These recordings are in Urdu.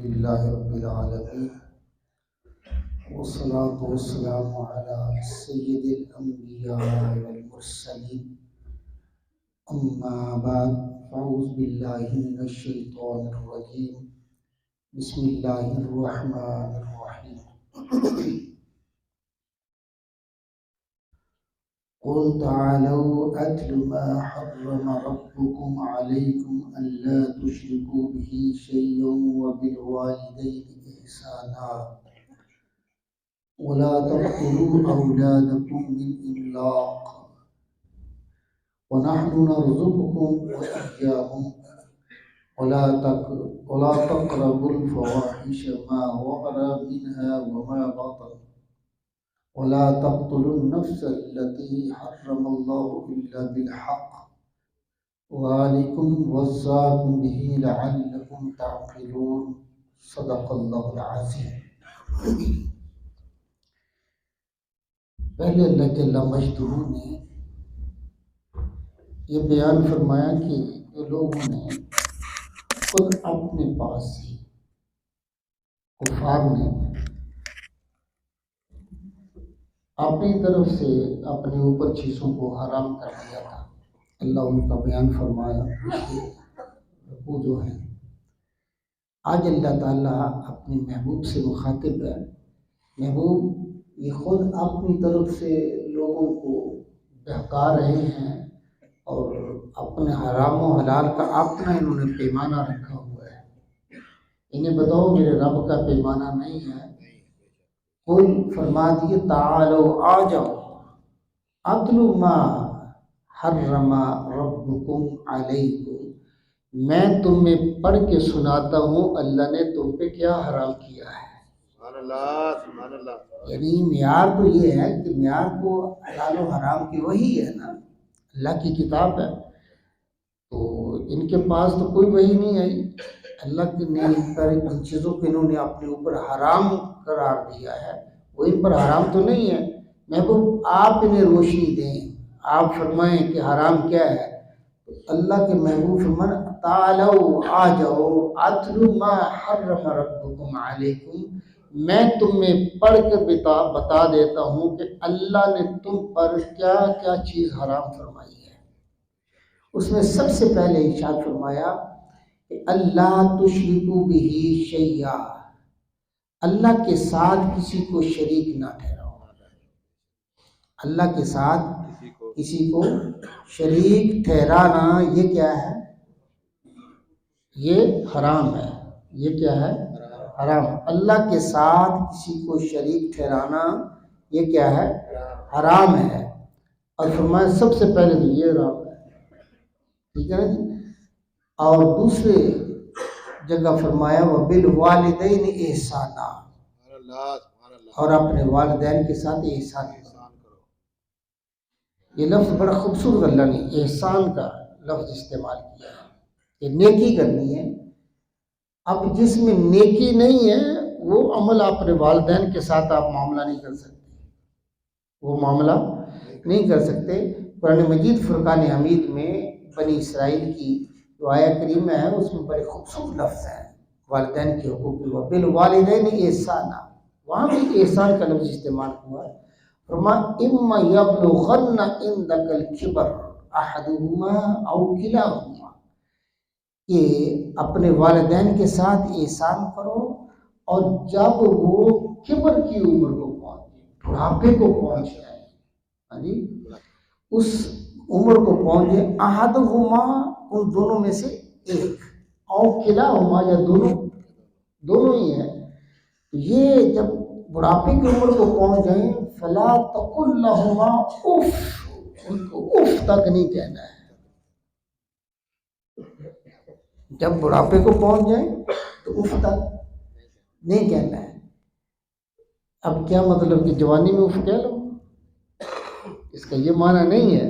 لله رب العالمين والصلاة والسلام على سيد الأنبياء والمرسلين أما بعد فأعوذ بالله من الشيطان الرجيم بسم الله الرحمن الرحيم قل تعالوا أتل ما حرم ربكم عليكم ألا تشركوا به شيئا وبالوالدين إحسانا ولا تقتلوا أولادكم من إملاق ونحن نرزقكم وإياهم ولا تقربوا الفواحش ما ظهر منها وما بطن ولا تقتلوا النفس التي حرم الله إلا بالحق ذلكم وصاكم به لعلكم تعقلون صدق اللہ العظیم۔ پہلے اللہ جل مجدہ نے یہ بیان فرمایا کہ یہ لوگوں نے خود اپنے پاس سے کفار نے اپنی طرف سے اپنے اوپر چیزوں کو حرام کر دیا تھا۔ اللہ ان کا بیان فرمایا وہ جو ہیں آج اللہ تعالیٰ اپنے محبوب سے مخاطب ہے۔ محبوب یہ خود اپنی طرف سے لوگوں کو بہکا رہے ہیں اور اپنے حرام و حلال کا اپنا انہوں نے پیمانہ رکھا ہوا ہے۔ انہیں بتاؤ میرے رب کا پیمانہ نہیں ہے۔ قل فرما دیے تعالو آ جاؤ اتلو ما حرم ربکم علیکم، میں تمہیں پڑھ کے سناتا ہوں اللہ نے تم پہ کیا حرام کیا ہے۔ سبحان اللہ۔ یعنی معیار تو یہ ہے کہ معیار تو حلال و حرام کی وہی ہے نا، اللہ کی کتاب ہے، تو ان کے پاس تو کوئی وہی نہیں آئی۔ اللہ نے ان پر ان چیزوں کو انہوں نے اپنے اوپر حرام قرار دیا ہے، وہ ان پر حرام تو نہیں ہے۔ محبوب آپ انہیں روشنی دیں، آپ فرمائیں کہ حرام کیا ہے۔ تو اللہ کے محبوب فرمان تعالو آ جاؤ اتلو ما حرم ربکم علیکم، میں تمہیں پڑھ کر بتا دیتا ہوں کہ اللہ نے تم پر کیا کیا چیز حرام فرمائی ہے۔ اس میں سب سے پہلے ارشاد فرمایا کہ اللہ تشرکوا بہ شیئا، اللہ کے ساتھ کسی کو شریک نہ ٹھہراؤ۔ اللہ کے ساتھ کسی کو شریک ٹھہرانا یہ کیا ہے؟ یہ حرام ہے۔ یہ کیا ہے؟ حرام۔ اللہ کے ساتھ کسی کو شریک ٹھہرانا یہ کیا ہے؟ حرام ہے۔ اور فرمایا سب سے پہلے تو یہ حرام ہے، ٹھیک ہے نا جی۔ اور دوسرے جگہ فرمایا وبالوالدین احسانا، اور اپنے والدین کے ساتھ احسان کرو۔ یہ لفظ بڑا خوبصورت اللہ نے احسان کا لفظ استعمال کیا ہے کہ نیکی کرنی ہے۔ اب جس میں نیکی نہیں ہے وہ عمل اپنے والدین کے ساتھ آپ معاملہ نہیں کر سکتے، وہ معاملہ نہیں کر سکتے۔ قرآن مجید فرقان حمید میں بنی اسرائیل کی جو آیہ کریمہ ہے اس میں بڑے خوبصورت لفظ ہیں والدین کے حقوق میں۔ بالوالدین احسانا، وہاں بھی احسان کا لفظ استعمال ہوا ہے۔ فرما اما یبلغن عندک الکبر احدہما او کلاہما، کہ اپنے والدین کے ساتھ احسان کرو اور جب وہ کبر کی عمر کو پہنچے، بڑھاپے کو پہنچ جائے، ہاں جی، اس عمر کو پہنچے، احدہما ان دونوں میں سے ایک، او کلاہما یا دونوں ہی ہیں، یہ جب بڑھاپے کی عمر کو پہنچ جائیں فلا تقل لہما اف، ان کو اف تک نہیں کہنا ہے۔ جب بڑھاپے کو پہنچ جائیں تو اف تک نہیں کہنا ہے۔ اب کیا مطلب کہ جوانی میں اف کہہ لو، اس کا یہ معنی نہیں ہے۔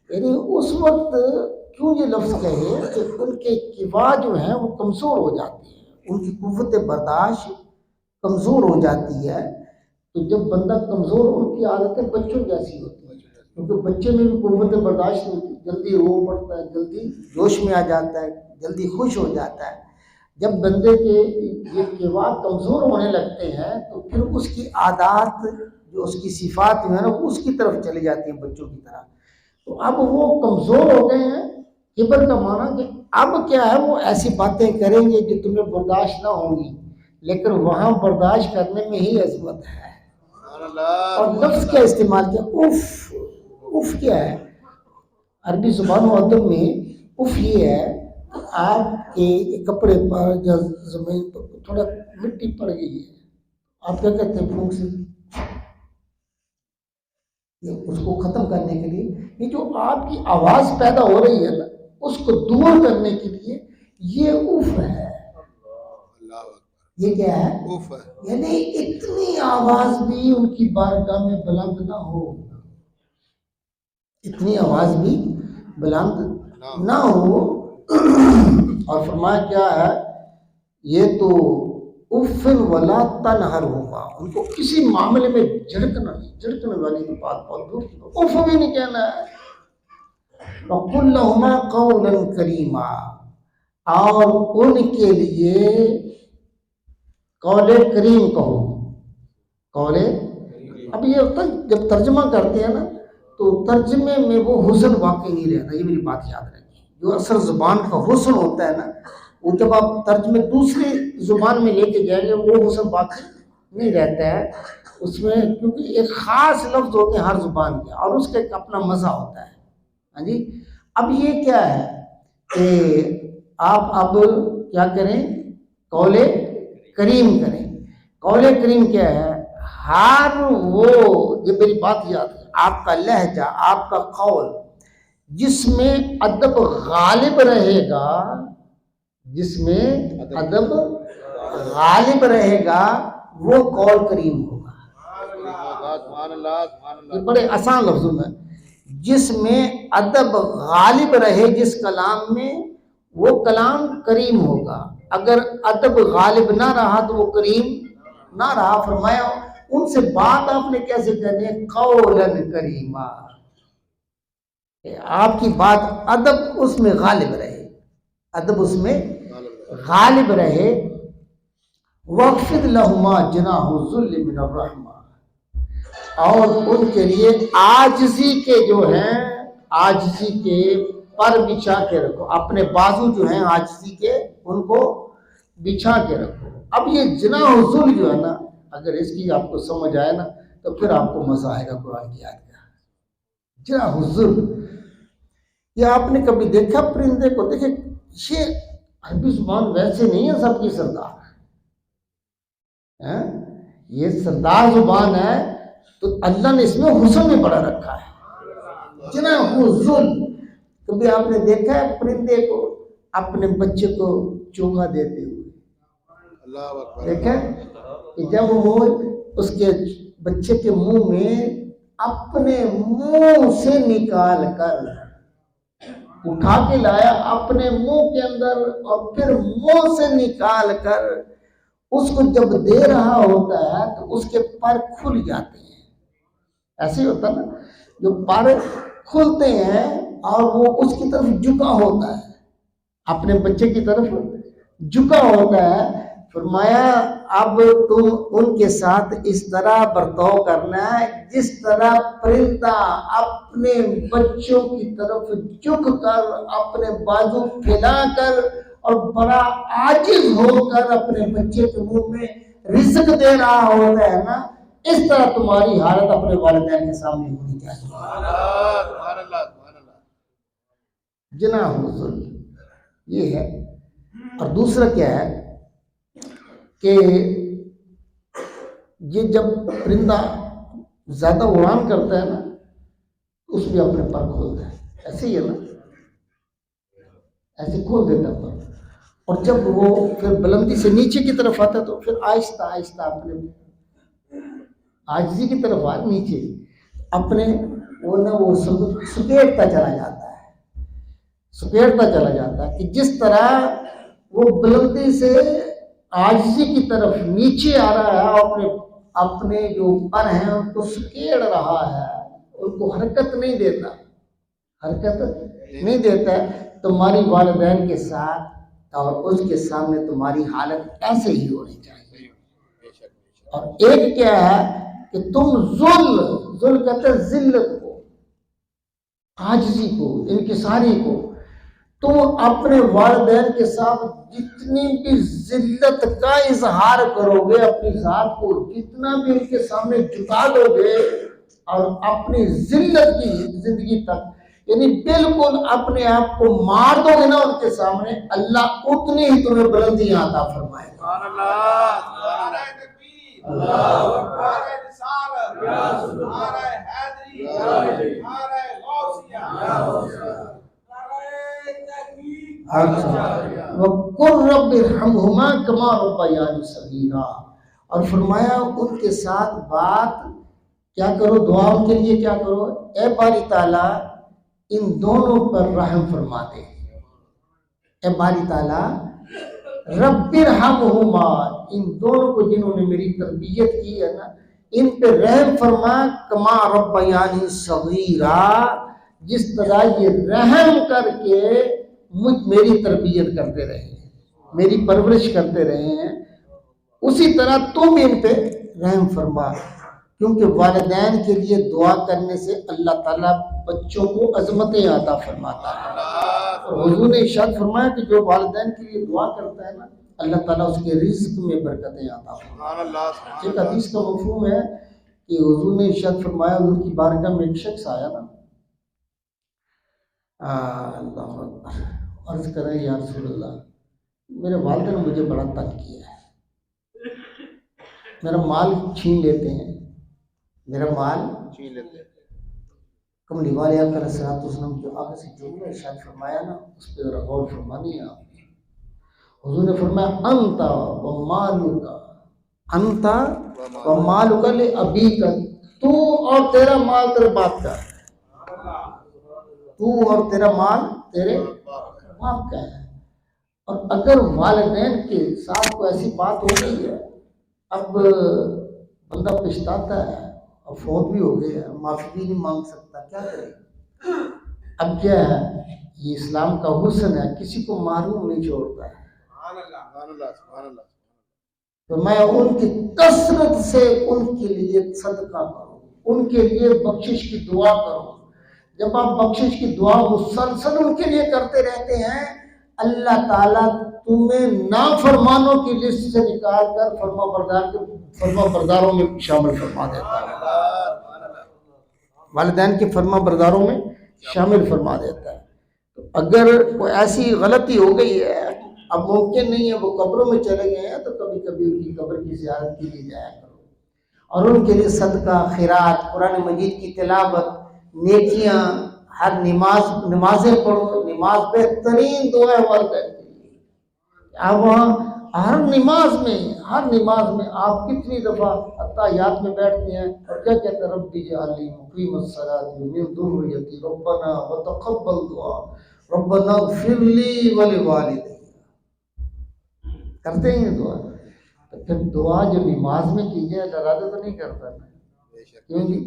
یعنی اس وقت کیوں یہ لفظ کہے کہ ان کے قوا جو ہیں وہ کمزور ہو جاتی ہیں، ان کی قوت برداشت کمزور ہو جاتی ہے۔ تو جب بندہ کمزور ہو ان کی عادتیں بچوں جیسی ہوتی ہیں، کیونکہ بچے میں بھی قوت برداشت نہیں ہوتی، جلدی رو پڑتا ہے، جلدی جوش میں آ جاتا ہے، جلدی خوش ہو جاتا ہے۔ جب بندے کے یہ کیوات کمزور ہونے لگتے ہیں تو پھر اس کی عادات جو اس کی صفات جو ہے نا وہ اس کی طرف چلی جاتی ہیں بچوں کی طرح. تو اب وہ کمزور ہو گئے ہیں. کبر کا معنی کہ اب کیا ہے وہ ایسی باتیں کریں گے جو تمہیں برداشت نہ ہوں گی، لیکن وہاں برداشت کرنے میں ہی عظمت ہے. اور لفظ کیا استعمال کیا؟ اف. اف کیا ہے؟ عربی زبان و ادب میں اف یہ ہے کہ آپ کے کپڑے پر یا زمین پر تھوڑا مٹی پڑ گئی ہے، آپ کیا کہتے ہیں؟ پھونک سے اس کو ختم کرنے کے لیے یہ جو آپ کی آواز پیدا ہو رہی ہے نا اس کو دور کرنے کے لیے یہ اف ہے. یہ کیا ہے؟ اف ہے. یعنی اتنی آواز بھی ان کی بارگاہ میں بلند نہ ہو، اتنی آواز بھی بلند نہ ہو. اور فرمایا کیا ہے؟ یہ تو افن ولا تنہر ہوگا، ان کو کسی معاملے میں جھڑکنا نہیں، جھڑکنے والی تو بات بہت دور کی، اف بھی نہیں کہنا ہے. وَقُلْ لَهُمَا قَوْلًا كَرِيمًا، اور ان کے لیے قول کریم کہو. قول اب یہ ہوتا ہے جب ترجمہ کرتے ہیں نا تو ترجمے میں وہ حسن واقع نہیں رہتا. یہ میری بات یاد رکھیے، جو اثر زبان کا حسن ہوتا ہے نا وہ جب آپ ترجمے دوسری زبان میں لے کے جائیں گے وہ حسن باقی نہیں رہتا ہے اس میں، کیونکہ ایک خاص لفظ ہوتے ہیں ہر زبان کے اور اس کا ایک اپنا مزہ ہوتا ہے. ہاں جی. اب یہ کیا ہے کہ آپ اب کیا کریں؟ قول کریم کریں. قول کریم کیا ہے؟ ہر وہ، یہ میری بات یاد ہے، آپ کا لہجہ، آپ کا قول جس میں ادب غالب رہے گا، جس میں ادب غالب رہے گا وہ قول کریم ہوگا. یہ بڑے آسان لفظوں میں، جس میں ادب غالب رہے جس کلام میں وہ کلام کریم ہوگا. اگر ادب غالب نہ رہا تو وہ کریم نہ رہا. فرمایا ان سے بات آپ نے کیسے کرنی ہے؟ قولاً کریما. آپ کی بات ادب اس میں غالب رہے، ادب اس میں غالب رہے. وَاخْفِضْ لَهُمَا جَنَاحَ الذُّلِّ مِنَ الرَّحْمَةِ، اور ان کے لیے عاجزی کے جو ہیں، عاجزی کے پر بچھا کے رکھو. اپنے بازو جو ہیں عاجزی کے ان کو بچھا کے رکھو. اب یہ جناح الذل جو ہے نا، اگر اس کی آپ کو سمجھ آئے نا تو پھر آپ کو مزہ آئے گا قرآن کی آیت کا. جناح الذل، یہ آپ نے کبھی دیکھا پرندے کو؟ دیکھیں یہ عربی زبان ویسے نہیں ہے سب کی سردار، یہ سردار زبان ہے تو اللہ نے اس میں حسن میں بڑا رکھا ہے. جناح الذل. کبھی آپ نے دیکھا ہے پرندے کو اپنے بچے کو چوگا دیتے ہوئے؟ دیکھا کہ جب وہ اس کے بچے کے منہ میں اپنے منہ سے نکال کر اٹھا کے لایا اپنے منہ کے اندر اور پھر منہ سے نکال کر اس کو جب دے رہا ہوتا ہے تو اس کے پر کھل جاتے ہیں. ایسے ہی ہوتا نا، جو پر کھلتے ہیں اور وہ اس کی طرف جھکا ہوتا ہے، اپنے بچے کی طرف جھکا ہوتا ہے. فرمایا اب تم ان کے ساتھ اس طرح برتاؤ کرنا ہے جس طرح پرندہ اپنے بچوں کی طرف جھک کر اپنے بازو پھیلا کر اور بڑا عاجز ہو کر اپنے بچے کے منہ میں رزق دے رہا ہوتا ہے نا، اس طرح تمہاری حالت اپنے والدین کے سامنے ہونی چاہیے. جناح الذل یہ ہے. اور دوسرا کیا ہے کہ یہ جب پرندہ زیادہ اڑان کرتا ہے نا اس میں اپنے پر کھولتا ہے، ایسے ہی ہے نا، ایسے کھول دیتا ہے پر. اور جب وہ پھر بلندی سے نیچے کی طرف آتا ہے تو پھر آہستہ آہستہ اپنے عاجزی کی طرف نیچے اپنے وہ نہ وہ سپیٹتا چلا جاتا ہے، سپیٹتا چلا جاتا ہے کہ جس طرح وہ بلندی سے عاجزی کی طرف نیچے آ رہا ہے اور اپنے جو پر ہیں ان کو سکیڑ رہا ہے، ان کو حرکت نہیں دیتا، حرکت نہیں دیتا ہے. تمہاری والدین کے ساتھ اور اس کے سامنے تمہاری حالت ایسے ہی ہونی چاہیے۔ اور ایک کیا ہے کہ تم ذل کہتے ہیں ذلت کو، عاجزی کو، انکساری کو، تم اپنے والدین کے ساتھ جتنی بھی ذلت کا اظہار کرو گے، اپنی ذات کو جتنا بھی ان کے سامنے جھکا دو گے اور اپنی ذلت کی زندگی تک، یعنی بالکل اپنے آپ کو مار دو گے نا ان کے سامنے، اللہ اتنی ہی تمہیں بلندیاں عطا فرمائے گا۔ سبحان اللہ، نعرہ تکبیر، اللہ اکبر، نعرہ رسالت، یا سبحان اللہ، نعرہ حیدری، نعرہ غوثیہ، یا سبحان وَقُلْ رَبِّ ارْحَمْهُمَا كَمَا رَبَّيَانِي صَغِيرًا، اور فرمایا ان کے ساتھ بات کیا کرو، دعا ان کے لیے کیا کرو، اے باری تعالیٰ ان دونوں پر رحم فرما دے، اے باری تعالیٰ رب ارحمہما، ان دونوں کو جنہوں نے میری تربیت کی ہے نا، ان پہ رحم فرما، کما ربیانی صغیرا، جس طرح یہ رحم کر کے میری تربیت کرتے رہے ہیں، میری پرورش کرتے رہے ہیں، اسی طرح تم ان پہ رحم فرما، کیونکہ والدین کے لیے دعا کرنے سے اللہ تعالیٰ بچوں کو عظمتیں عطا فرماتا ہے۔ اور حضور نے ارشاد فرمایا کہ جو والدین کے لیے دعا کرتا ہے نا، اللہ تعالیٰ اس کے رزق میں برکتیں عطا فرماتا ہے۔ ایک حدیث کا مفہوم ہے کہ حضور نے ارشاد فرمایا، حضور کی بارگاہ میں ایک شخص آیا نا، اللہ اکبر، عرض کریں یا رسول اللہ، میرے والد نے مجھے بڑا تنگ کیا ہے، میرا مال چھین لیتے ہیں، میرا مال چھین لیتے ہیں۔ کملی والے آقا علیہ الصلوۃ والسلام جو آگے سے جو نے ارشاد فرمایا نا، اس پہ ذرا غور فرمانی ہے آپ۔ حضور نے فرمایا انت و مالک، انت و مالک لابیک، تو اور تیرا مال تیرے باپ کا ہے، تو اور تیرا مال تیرے باپ کا ہے۔ اور اگر والدین کے ساتھ کوئی ایسی بات ہو گئی ہے، اب بندہ پچھتاتا ہے، اب فوت بھی ہو گیا ہے، معافی بھی نہیں مانگ سکتا، کیا کرے؟ اب کیا ہے، یہ اسلام کا حسن ہے، کسی کو محروم نہیں چھوڑتا ہے۔ تو میں ان کی کثرت سے ان کے لیے صدقہ کروں، ان کے لیے بخشش کی دعا کروں۔ جب آپ بخشش کی دعا مسلسل ان کے لیے کرتے رہتے ہیں، اللہ تعالیٰ تمہیں نافرمانوں کی لسٹ سے نکال کر فرما برداروں میں شامل فرما دیتا ہے، والدین کے فرما برداروں میں شامل فرما دیتا ہے۔ تو اگر کوئی ایسی غلطی ہو گئی ہے، اب ممکن نہیں ہے وہ قبروں میں چلے گئے ہیں، تو کبھی کبھی ان کی قبر کی زیارت کے لیے جایا کرو، اور ان کے لیے صدقہ، خیرات، قرآن مجید کی تلاوت، نیکیاں، ہر نمازیں پڑھو۔ نماز بہترین دعا ہے والدین کے لیے۔ اب وہاں ہر نماز میں آپ کتنی دفعہ اتحیات میں بیٹھتے ہیں اور کیا کہتے ہیں، رب اجعلنی مقیم الصلاۃ ومن ذریتی ربنا وتقبل دعا ربنا اغفر لی ولوالدی، کرتے ہیں دعا۔ تو پھر دعا جو نماز میں کی جائے، ارادہ تو نہیں کرتا نا، کیوں جی؟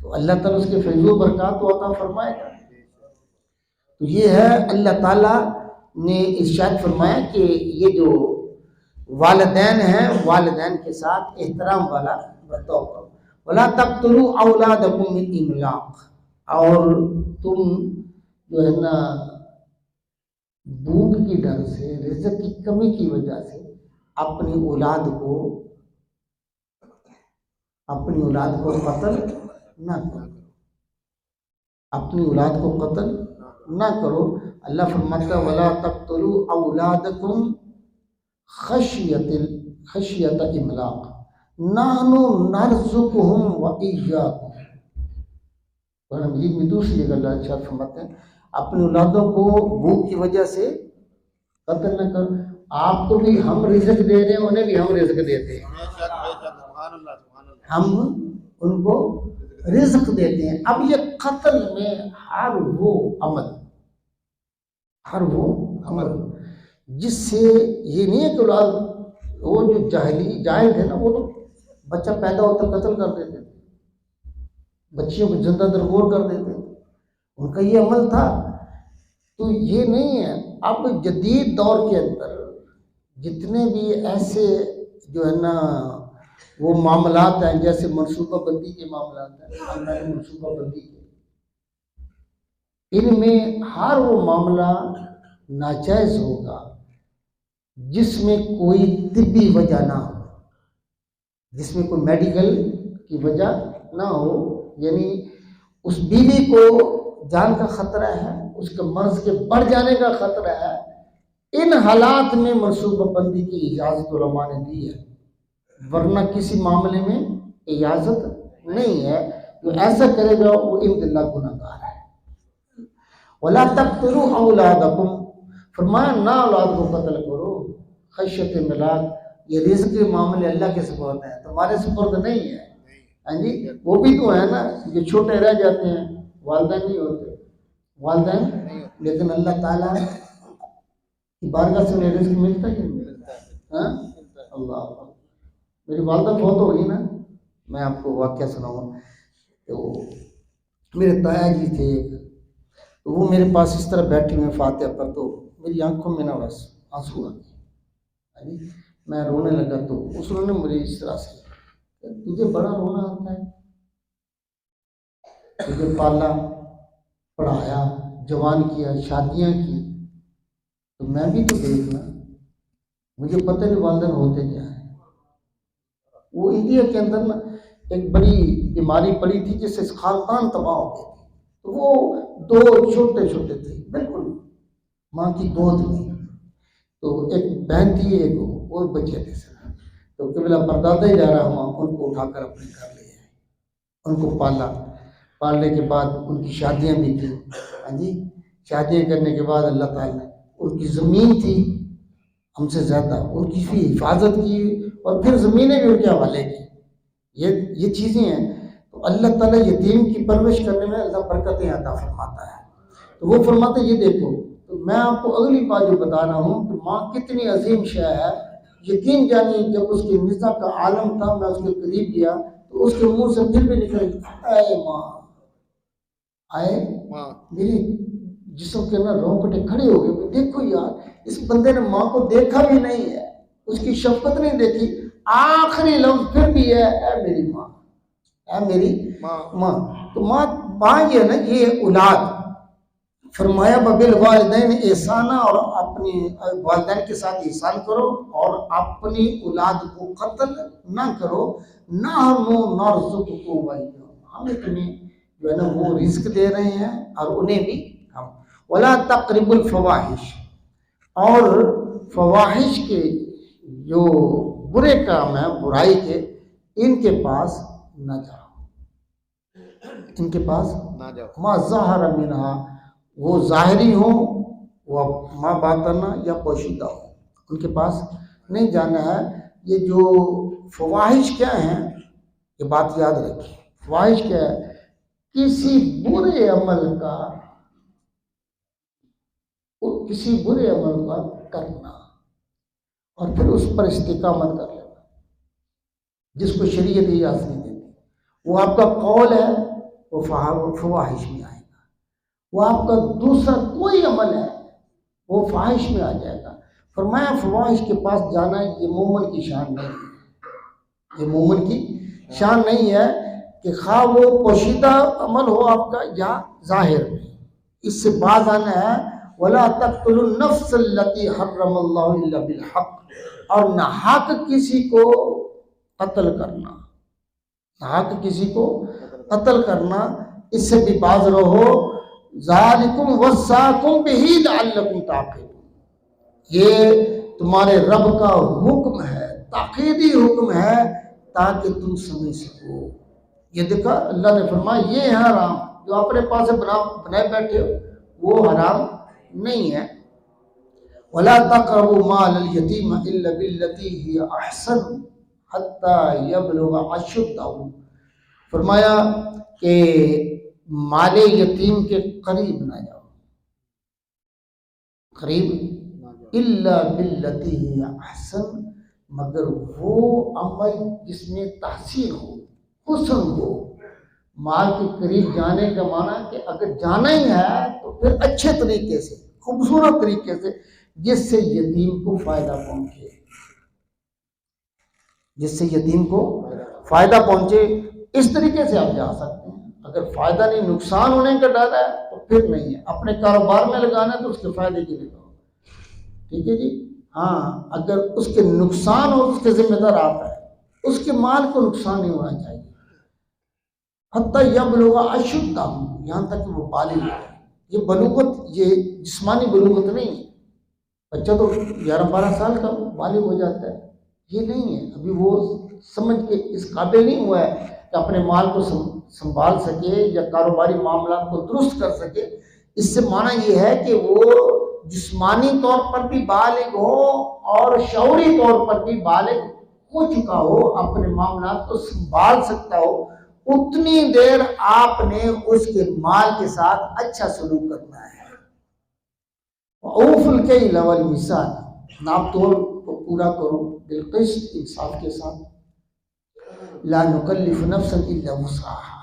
تو اللہ تعالیٰ اس کے فیض و برکات کو عطا فرمائے گا۔ تو یہ ہے، اللہ تعالیٰ نے ارشاد فرمایا کہ یہ جو والدین ہیں، والدین کے ساتھ احترام والا برتاؤ کرو۔ وَلَا تَقْتُلُوا أَوْلَادَكُم مِّنْ إِمْلَاقٍ، اور تم جو ہے نا بھوک کی ڈر سے، رزق کی کمی کی وجہ سے اپنی اولاد کو قتل نہ کرو، اپنی اولاد کو قتل نہ کرو۔ اللہ فرماتا ہے وَلَا تَقْتُلُوا أَوْلَادَكُمْ خَشْيَةَ إِمْلَاقٍ نَحْنُ نَرْزُقُهُمْ وَإِيَّاكُمْ۔ قرآن مجید میں دوسری جگہ اللہ ارشاد فرماتے ہیں اپنی اولادوں کو بھوک کی وجہ سے قتل نہ کرو، آپ کو بھی ہم رزق دے رہے ہیں، انہیں بھی ہم رزق دیتے ہیں، ہم ان کو رزق دیتے ہیں۔ اب یہ قتل میں ہر وہ عمل جس سے یہ نہیں ہے کہ اولاد، وہ جو جاہل تھے نا، وہ تو بچہ پیدا ہوتا قتل کر دیتے تھے، بچیوں کو زندہ درگور کر دیتے تھے، ان کا یہ عمل تھا۔ تو یہ نہیں ہے، اب جدید دور کے اندر جتنے بھی ایسے جو ہے نا وہ معاملات ہیں، جیسے منصوبہ بندی کے معاملات ہیں، آن لائن منصوبہ بندی کے، ان میں ہر وہ معاملہ ناجائز ہوگا جس میں کوئی طبی وجہ نہ ہو، جس میں کوئی میڈیکل کی وجہ نہ ہو، یعنی اس بیوی کو جان کا خطرہ ہے، اس کے مرض کے بڑھ جانے کا خطرہ ہے، ان حالات میں منصوبہ بندی کی اجازت علماء نے دی ہے، ورنہ کسی معاملے میں اجازت نہیں ہے۔ جو ایسا کرے گا وہ انتہائی گناہ گار ہے۔ وَلَا تَقْتُلُوا أَوْلَادَكُمْ، فرمایا نہ اولاد کو قتل کرو، خشیت املاق، یہ رزق کے معاملے اللہ کے سپرد ہیں، تمہارے سپرد نہیں ہے۔ ہاں جی، وہ بھی تو ہے نا جو چھوٹے رہ جاتے ہیں، والدین نہیں ہوتے، والدین، لیکن اللہ تعالیٰ کی بارگاہ سے انہیں رزق ملتا ہے کہ نہیں ملتا؟ ہاں اللہ، میری والدہ بہت ہوگی نا، میں آپ کو واقعہ سناؤں گا۔ تو میرے تایا جی تھے، تو وہ میرے پاس اس طرح بیٹھے ہوئے فاتحہ پر، تو میری آنکھوں میں نا بس آنسو آ گئے، میں رونے لگا، تو اس نے مجھے اس طرح سے، تجھے بڑا رونا آتا ہے، تجھے پالا پڑھایا جوان کیا شادیاں کی، تو میں بھی تو دیکھنا، مجھے پتہ نہیں والدین ہوتے کیا ہیں۔ وہ انڈیا کے اندر نا ایک بڑی بیماری پڑی تھی جس سے خاندان تباہ ہو گئے تھے، تو وہ دو چھوٹے چھوٹے تھے بالکل ماں کی گود میں، تو ایک بہن تھی ایک اور بچے تھے سر، تو قبلہ پردادا ہی رہ رہا ہوں، ان کو اٹھا کر اپنے گھر لے آئے، ان کو پالا، پالنے کے بعد ان کی شادیاں بھی کی، ہاں جی، شادیاں کرنے کے بعد اللہ تعالیٰ نے ان کی زمین تھی ہم سے زیادہ، ان کی بھی حفاظت کی، اور پھر زمینیں بھی ان کے حوالے کی، یہ چیزیں ہیں۔ تو اللہ تعالیٰ یتیم کی پرورش کرنے میں اللہ برکتیں عطا فرماتا ہے۔ تو وہ فرماتے یہ دیکھو، تو میں آپ کو اگلی بات جو بتا رہا ہوں کہ ماں کتنی عظیم شے ہے، یقین جانیے جب اس کے نزا کا عالم تھا، میں اس کے قریب گیا تو اس کے منہ سے پھر بھی نکل اے ماں، آئے ماں، میری جسم کے اندر رونگٹے کھڑے ہو گئے، دیکھو یار اس بندے نے ماں کو دیکھا بھی نہیں ہے، اس کی شفقت نہیں دیکھی، آخری لفظ پھر بھی ہے اے میری ماں، اے میری ماں۔ تو ماں یہ ہے نا، یہ اولاد، فرمایا بالوالدین احسانہ، اور اپنی والدین کے ساتھ احسان کرو، اور اپنی اولاد کو قتل نہ کرو، نحن نرزقکم وإیاہم، ہم تمہیں جو ہے نا وہ رزق دے رہے ہیں اور انہیں بھی ہم۔ ولا تقربوا الفواحش، اور فواحش کے جو برے کام ہیں، برائی کے، ان کے پاس نہ جاؤ، ان کے پاس نہ جاؤ، ما ظہر منہا، وہ ظاہری ہوں، وہ ما باطنہ یا پوشیدہ ہوں، ان کے پاس نہیں جانا ہے۔ یہ جو فواحش کیا ہیں، یہ بات یاد رکھیں، فواحش کیا ہے؟ کسی برے عمل کا کرنا اور پھر اس پر استقامت کر لینا، جس کو شریعت اجازت نہیں دیتی، وہ آپ کا قول ہے، وہ فواحش میں آئے گا، وہ آپ کا دوسرا کوئی عمل ہے وہ فواحش میں آ جائے گا۔ فرمایا فواحش کے پاس جانا یہ مومن کی شان نہیں ہے، یہ مومن کی شان نہیں ہے کہ خواہ وہ پوشیدہ عمل ہو آپ کا یا ظاہر میں، اس سے باز آنا ہے۔ وَلَا تَقْتُلُوا النَّفْسَ الَّتِي حَرَّمَ اللَّهُ إِلَّا بِالْحَقِّ، اور نہ حق کسی کو قتل کرنا، نہ حق کسی کو قتل کرنا، اس سے بھی باز رہو۔ ذَلِكُمْ وَصَّاكُمْ بِهِ لَعَلَّكُمْ تَعْقِلُونَ، یہ تمہارے رب کا حکم ہے، تاکیدی حکم ہے تاکہ تم سمجھ سکو۔ یہ دیکھا اللہ نے فرمایا یہ ہے حرام، جو اپنے پاس بنائے بیٹھے ہو وہ حرام نہیں ہے۔ وَلَا تَقْرَبُوا مَالَ الْيَتِيمِ إِلَّا بِالَّتِي هِيَ أَحْسَنُ حَتَّى يَبْلُغَ أَشُدَّهُ، فرمایا کہ مال یتیم کے قریب نہ جاؤ، قریب الا باللتی ہی احسن، مگر وہ عمل جس میں تحسین ہو، حسن ہو۔ مال کے قریب جانے کا معنی کہ اگر جانا ہی ہے تو پھر اچھے طریقے سے خوبصورت طریقے سے، جس سے یتیم کو فائدہ پہنچے، جس سے یتیم کو فائدہ پہنچے، اس طریقے سے آپ جا سکتے ہیں۔ اگر فائدہ نہیں، نقصان ہونے کا ڈر ہے تو پھر نہیں ہے، اپنے کاروبار میں لگانا ہے تو اس کے فائدے کے لیے لگاؤ، ٹھیک ہے جی۔ ہاں، اگر اس کے نقصان ہو تو اس کے ذمہ دار آپ ہے، اس کے مال کو نقصان نہیں ہونا چاہیے۔ حتیٰ یبلغ اشدہ، یہاں تک کہ وہ بالغ ہو جائے۔ یہ بلوغت، یہ جسمانی بلوغت نہیں ہے، بچہ تو 11-12 سال کا بالغ ہو جاتا ہے، یہ نہیں ہے، ابھی وہ سمجھ کے اس قابل نہیں ہوا ہے کہ اپنے مال کو سنبھال سکے یا کاروباری معاملات کو درست کر سکے۔ اس سے معنی یہ ہے کہ وہ جسمانی طور پر بھی بالغ ہو اور شعوری طور پر بھی بالغ ہو چکا ہو، اپنے معاملات کو سنبھال سکتا ہو، اتنی دیر آپ نے اس کے مال کے ساتھ اچھا سلوک کرنا ہے۔ اوف الکیل والمیزان، ناپ تول کو پورا کرو بالقسط، انصاف کے ساتھ۔ لا نکلف نفسا الا وسعها،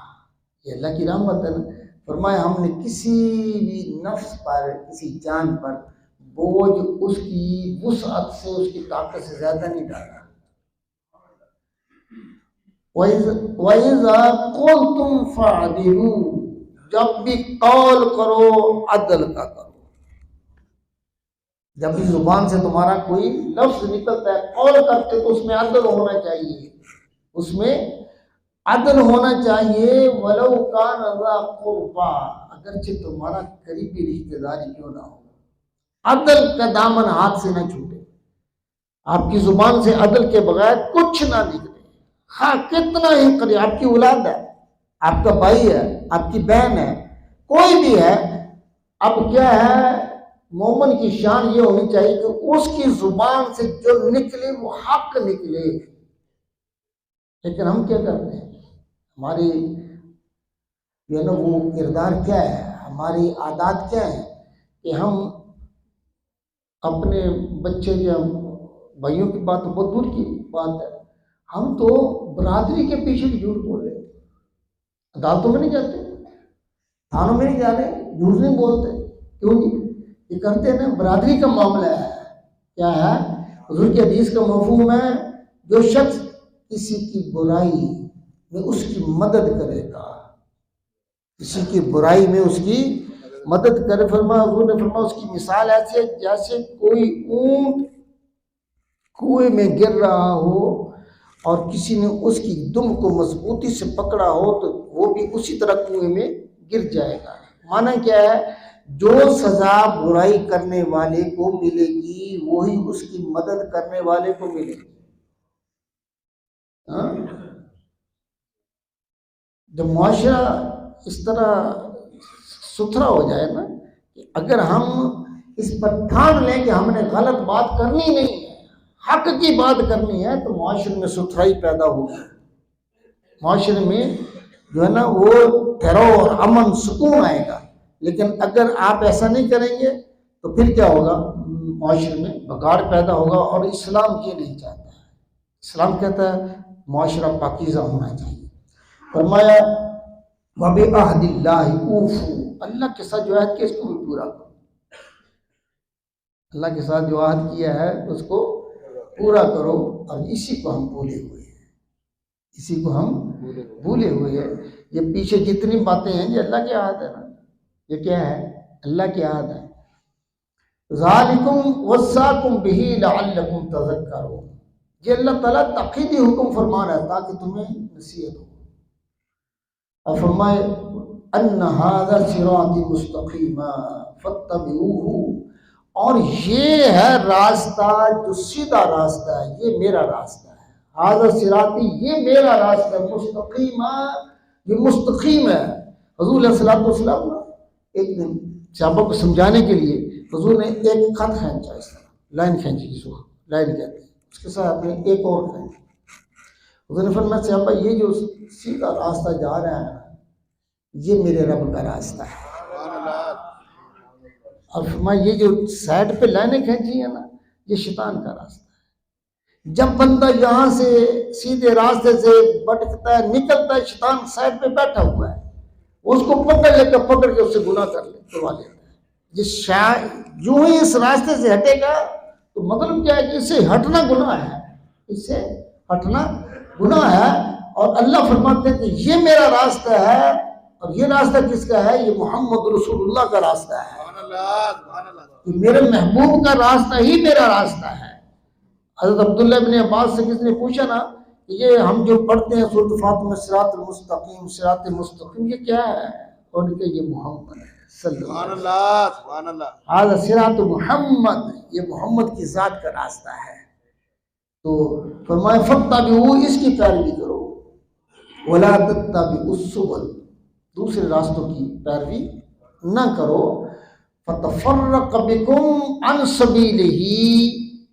یہ اللہ کی رحمت ہے نا۔ فرمایا ہم نے کسی بھی نفس پر، کسی جان پر بوجھ اس کی وسعت سے، اس کی طاقت سے زیادہ نہیں ڈالا۔ وَإِذَا قُلْتُمْ فَعْدِلُوا، جب بھی قول کرو عدل کا کرو۔ جب بھی زبان سے تمہارا کوئی لفظ نکلتا ہے، قول کرتے تو اس میں عدل ہونا چاہیے، اس میں عدل ہونا چاہیے۔ وَلَوْ كَانَ ذَا قُرْبَىٰ، اگرچہ تمہارا قریبی رشتہ داری کیوں نہ ہو، عدل کا دامن ہاتھ سے نہ چھوٹے۔ آپ کی زبان سے عدل کے بغیر کچھ نہ نکلے، ہاں کتنا ہی قریب، آپ کی اولاد ہے، آپ کا بھائی ہے، آپ کی بہن ہے، کوئی بھی ہے۔ اب کیا ہے، مومن کی شان یہ ہونی چاہیے کہ اس کی زبان سے جو نکلے وہ حق نکلے۔ لیکن ہم کیا کرتے ہیں، ہماری جو ہے نا وہ کردار کیا ہے، ہماری عادات کیا ہے کہ ہم اپنے بچے یا بھائیوں کی بات تو بہت دور کی بات ہے، ہم تو برادری کے پیچھے بھی جھوٹ بول رہے ہیں۔ عدالتوں میں نہیں جاتے، تھانوں میں نہیں جا رہے، جھوٹ نہیں بولتے، کیوں نہیں؟ یہ کرتے ہیں نا، برادری کا معاملہ ہے۔ کیا ہے؟ حضور کی حدیث کا مفہوم ہے، جو شخص کسی کی برائی میں اس کی مدد کرے گا، کسی کی برائی میں اس کی مدد کرے، فرمایا حضور نے فرمایا اس کی مثال ایسی ہے جیسے کوئی اونٹ کنویں میں گر رہا ہو اور کسی نے اس کی دم کو مضبوطی سے پکڑا ہو تو وہ بھی اسی طرح کنویں میں گر جائے گا۔ معنی کیا ہے، جو سزا برائی کرنے والے کو ملے گی وہی اس کی مدد کرنے والے کو ملے گی۔ جب معاشرہ اس طرح ستھرا ہو جائے نا کہ اگر ہم اس پر ٹھان لیں کہ ہم نے غلط بات کرنی نہیں ہے، حق کی بات کرنی ہے، تو معاشرے میں ستھرائی پیدا ہوگی، معاشرے میں جو ہے نا وہ ٹھہراؤ اور امن سکون آئے گا۔ لیکن اگر آپ ایسا نہیں کریں گے تو پھر کیا ہوگا، معاشرے میں بگاڑ پیدا ہوگا، اور اسلام یہ نہیں چاہتا ہے۔ اسلام کہتا ہے معاشرہ پاکیزہ ہونا چاہیے۔ فرمایا وَبِعَهْدِ اللَّهِ أُوفُوا، اللہ کے ساتھ جو عہد کیا اس کو بھی پورا کرو، اللہ کے ساتھ جو عہد کیا ہے اس کو پورا کرو، اور اسی کو ہم بھولے ہوئے ہیں، اسی کو ہم بھولے ہوئے ہیں۔ یہ پیچھے جتنی باتیں ہیں یہ اللہ کے عہد ہے نا، یہ کیا ہے، اللہ کے عہد ہے۔ ذَلِكُمْ وَصَّاكُمْ بِهِ لَعَلَّكُمْ تَذَكَّرُونَ، یہ اللہ تعالیٰ تقیدی حکم فرما رہا ہے تاکہ تمہیں نصیحت ہو۔ اور فرمائے ان ھذا صراطی مستقیما فاتبعوہ، اور یہ ہے راستہ جو سیدھا راستہ ہے، یہ میرا راستہ ہے۔ ھذا صراطی، یہ میرا راستہ ہے، مستقیما، یہ مستقیم ہے۔ حضور علیہ الصلوۃ والسلام ایک دن صحابہ کو سمجھانے کے لیے حضور نے ایک خط کھینچا، اس طرح لائن کھینچی، جس کو لائن کہتے ہیں، اس کے ساتھ اپنے ایک اور کھینچا۔ حضور نے فرمایا صحابہ یہ جو سیدھا راستہ جا رہا ہے یہ میرے رب کا راستہ ہے، اور فرمایا یہ جو سائڈ پہ لائنیں کھینچی ہیں نا یہ شیطان کا راستہ ہے۔ جب بندہ یہاں سے سیدھے راستے سے بھٹکتا ہے، نکلتا ہے، شیطان سائڈ پہ بیٹھا ہوا ہے، وہ اس کو پکڑ لے کے اس سے گناہ کروا لیتا ہے۔ جو ہی اس راستے سے ہٹے گا تو مطلب کیا ہے کہ اس سے ہٹنا گناہ ہے، اس سے ہٹنا گناہ ہے۔ اور اللہ فرماتے ہیں کہ یہ میرا راستہ ہے، اور یہ راستہ کس کا ہے؟ یہ محمد رسول اللہ کا راستہ ہے، سبحان اللہ سبحان اللہ کہ میرے محبوب کا راستہ ہی میرا راستہ ہے۔ حضرت عبداللہ ابن عباس سے کس نے پوچھا نا کہ یہ ہم جو پڑھتے ہیں سورۃ فاطمہ صراط المستقیم صراط مستقیم، یہ کیا ہے؟ اور کہ یہ محمد ہے صلی اللہ سبحان علیہ وسلم، اللہ سبحان اللہ هذا صراط محمد، یہ محمد کی ذات کا راستہ ہے۔ تو فرمایا فاتبعوا، اس کی پیروی کرو، ولا تتبعوا السبل، دوسرے راستوں کی پیروی نہ کرو، فتفرق بکم عن سبیلہ،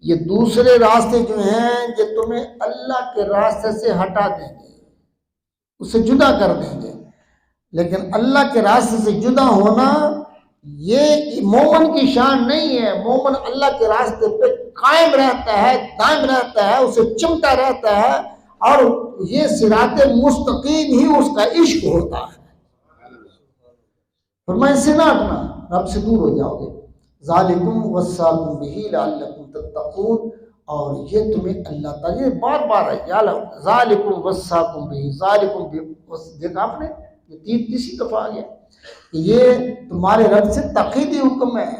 یہ دوسرے راستے جو ہیں یہ تمہیں اللہ کے راستے سے ہٹا دیں گے، اس سے جدا کر دیں گے۔ لیکن اللہ کے راستے سے جدا ہونا یہ مومن کی شان نہیں ہے۔ مومن اللہ کے راستے پہ قائم رہتا ہے، دائم رہتا ہے، اسے چمتا رہتا ہے، اور یہ صراط مستقیم ہی اس کا عشق ہوتا ہے۔ فرمایا اس سے نہ ہٹنا، رب سے دور ہو جاؤ گے۔ ذالکم وصاکم بہ لعلکم تتقون، اور یہ تمہیں اللہ تعالیٰ، یہ بار بار ہے، یا ذالکم وصاکم بہ، ذالکم دیکھا آپ نے، یہ تیسری دفعہ آ گیا کہ یہ تمہارے رب سے تقیدی حکم ہے،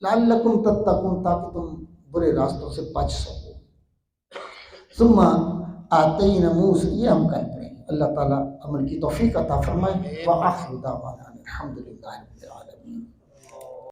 لعلکم تتقون، تاکہ تم برے راستوں سے بچ سکو۔ ثم آتینا موسیٰ، یہ ہم کہتے ہیں اللہ تعالیٰ عمل کی توفیق عطا فرمائے۔ وآخر دعوانا الحمدللہ رب العالمین۔